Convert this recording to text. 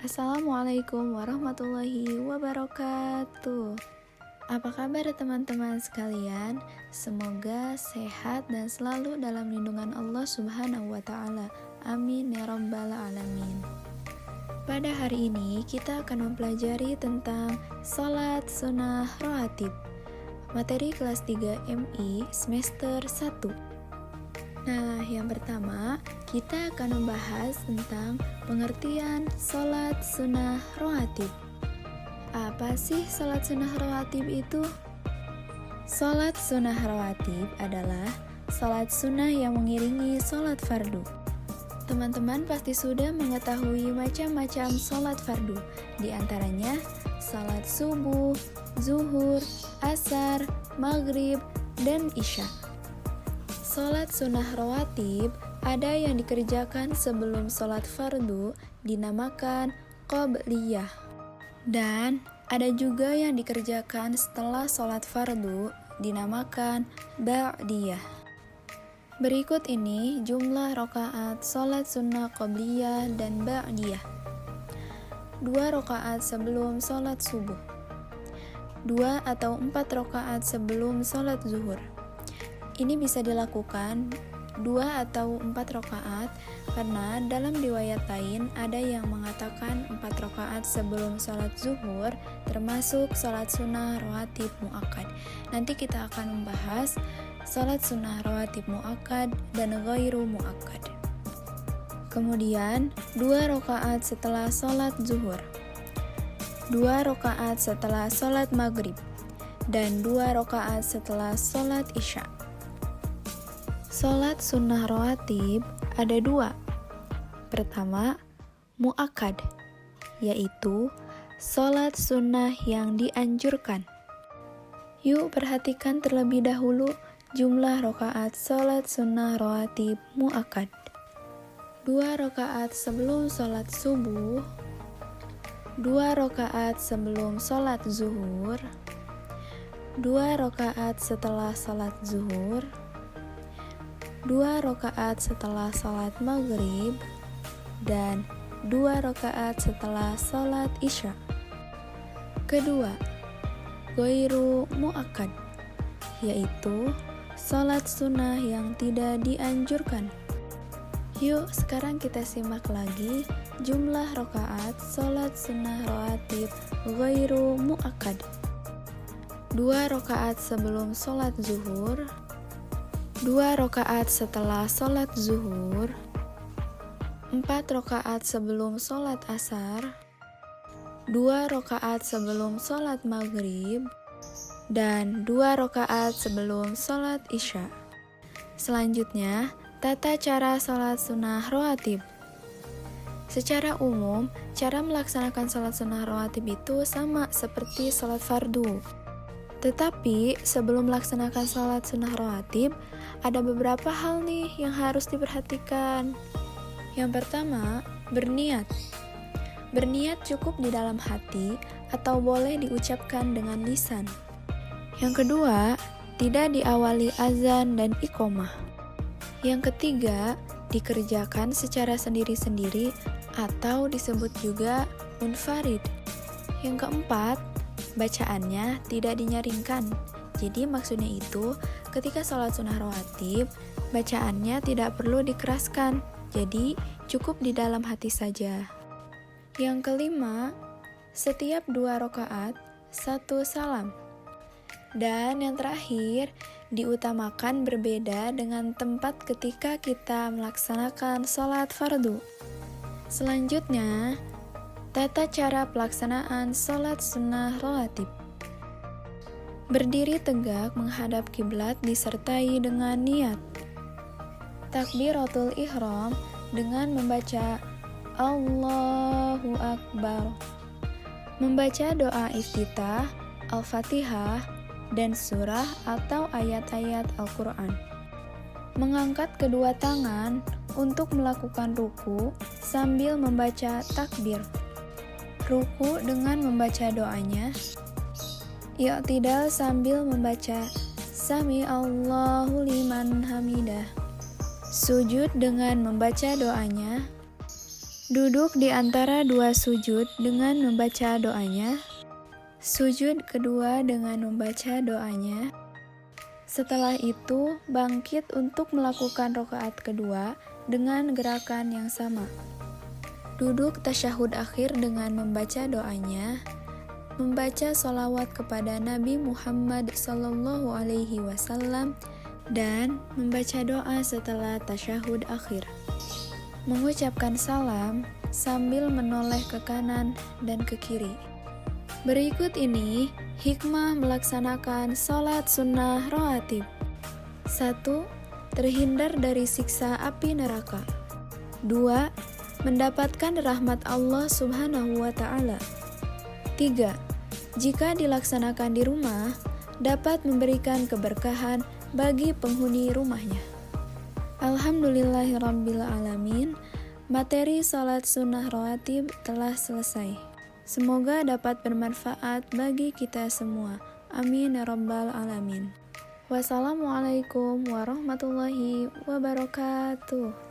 Assalamualaikum warahmatullahi wabarakatuh. Apa kabar teman-teman sekalian? Semoga sehat dan selalu dalam lindungan Allah Subhanahu wa Ta'ala. Amin ya Rabbal Alamin. Pada hari ini kita akan mempelajari tentang Salat Sunnah Rawatib, materi kelas 3 MI semester 1. Nah, yang pertama, kita akan membahas tentang pengertian sholat sunnah rawatib. Apa sih sholat sunnah rawatib itu? Sholat sunnah rawatib adalah sholat sunnah yang mengiringi sholat fardu. Teman-teman pasti sudah mengetahui macam-macam sholat fardu, di antaranya sholat subuh, zuhur, asar, maghrib, dan isya. Sholat sunnah rawatib ada yang dikerjakan sebelum sholat fardu dinamakan qobliyah, dan ada juga yang dikerjakan setelah sholat fardu dinamakan ba'diyah. Berikut ini jumlah rakaat sholat sunnah qobliyah dan ba'diyah. 2 rakaat sebelum sholat subuh, 2 atau 4 rakaat sebelum sholat zuhur. Ini bisa dilakukan 2 atau 4 rakaat karena dalam riwayat lain ada yang mengatakan 4 rakaat sebelum sholat zuhur termasuk sholat sunnah rawatib mu'akkad. Nanti kita akan membahas sholat sunnah rawatib mu'akkad dan ghairu mu'akkad. Kemudian 2 rakaat setelah sholat zuhur, 2 rakaat setelah sholat maghrib, dan 2 rakaat setelah sholat isya. Sholat sunnah rawatib ada 2. Pertama, mu'akkad, yaitu sholat sunnah yang dianjurkan. Yuk perhatikan terlebih dahulu jumlah rakaat sholat sunnah rawatib mu'akkad. 2 rakaat sebelum sholat subuh, 2 rakaat sebelum sholat zuhur, 2 rakaat setelah sholat zuhur, 2 rakaat setelah sholat maghrib, dan 2 rakaat setelah sholat isya. Kedua, ghairu mu'akkad, yaitu sholat sunnah yang tidak dianjurkan. Yuk sekarang kita simak lagi jumlah rakaat sholat sunnah rawatib ghairu mu'akkad. 2 rakaat sebelum sholat zuhur, 2 rakaat setelah sholat zuhur, 4 rakaat sebelum sholat asar, 2 rakaat sebelum sholat maghrib, dan 2 rakaat sebelum sholat isya. Selanjutnya, tata cara sholat sunnah rawatib. Secara umum, cara melaksanakan sholat sunnah rawatib itu sama seperti sholat fardu. Tetapi sebelum melaksanakan sholat sunnah rawatib, ada beberapa hal nih yang harus diperhatikan. Yang pertama, berniat. Berniat cukup di dalam hati atau boleh diucapkan dengan lisan. Yang kedua, tidak diawali azan dan iqomah. Yang ketiga, dikerjakan secara sendiri-sendiri atau disebut juga munfarid. Yang keempat, bacaannya tidak dinyaringkan. Jadi maksudnya itu, ketika sholat sunnah rawatib, bacaannya tidak perlu dikeraskan. Jadi cukup di dalam hati saja. Yang kelima, setiap 2 rakaat 1 salam. Dan yang terakhir, diutamakan berbeda dengan tempat ketika kita melaksanakan sholat fardu. Selanjutnya, tata cara pelaksanaan sholat sunnah rawatib. Berdiri tegak menghadap kiblat disertai dengan niat. Takbiratul ihram dengan membaca Allahu Akbar. Membaca doa iftitah, Al-Fatihah, dan surah atau ayat-ayat Al-Quran. Mengangkat kedua tangan untuk melakukan ruku sambil membaca takbir. Ruku dengan membaca doanya. I'tidal sambil membaca Sami Allahu liman hamidah. Sujud dengan membaca doanya. Duduk di antara dua sujud dengan membaca doanya. Sujud kedua dengan membaca doanya. Setelah itu, bangkit untuk melakukan rakaat kedua dengan gerakan yang sama. Duduk tasyahud akhir dengan membaca doanya. Membaca sholawat kepada Nabi Muhammad SAW dan membaca doa setelah tasyahud akhir. Mengucapkan salam sambil menoleh ke kanan dan ke kiri. Berikut ini hikmah melaksanakan sholat sunnah rawatib. 1. Terhindar dari siksa api neraka. 2. Mendapatkan rahmat Allah Subhanahu wa Ta'ala. 3. Jika dilaksanakan di rumah, dapat memberikan keberkahan bagi penghuni rumahnya. Alhamdulillahirabbil alamin. Materi salat sunnah rawatib telah selesai. Semoga dapat bermanfaat bagi kita semua. Amin ya rabbal alamin. Wassalamualaikum warahmatullahi wabarakatuh.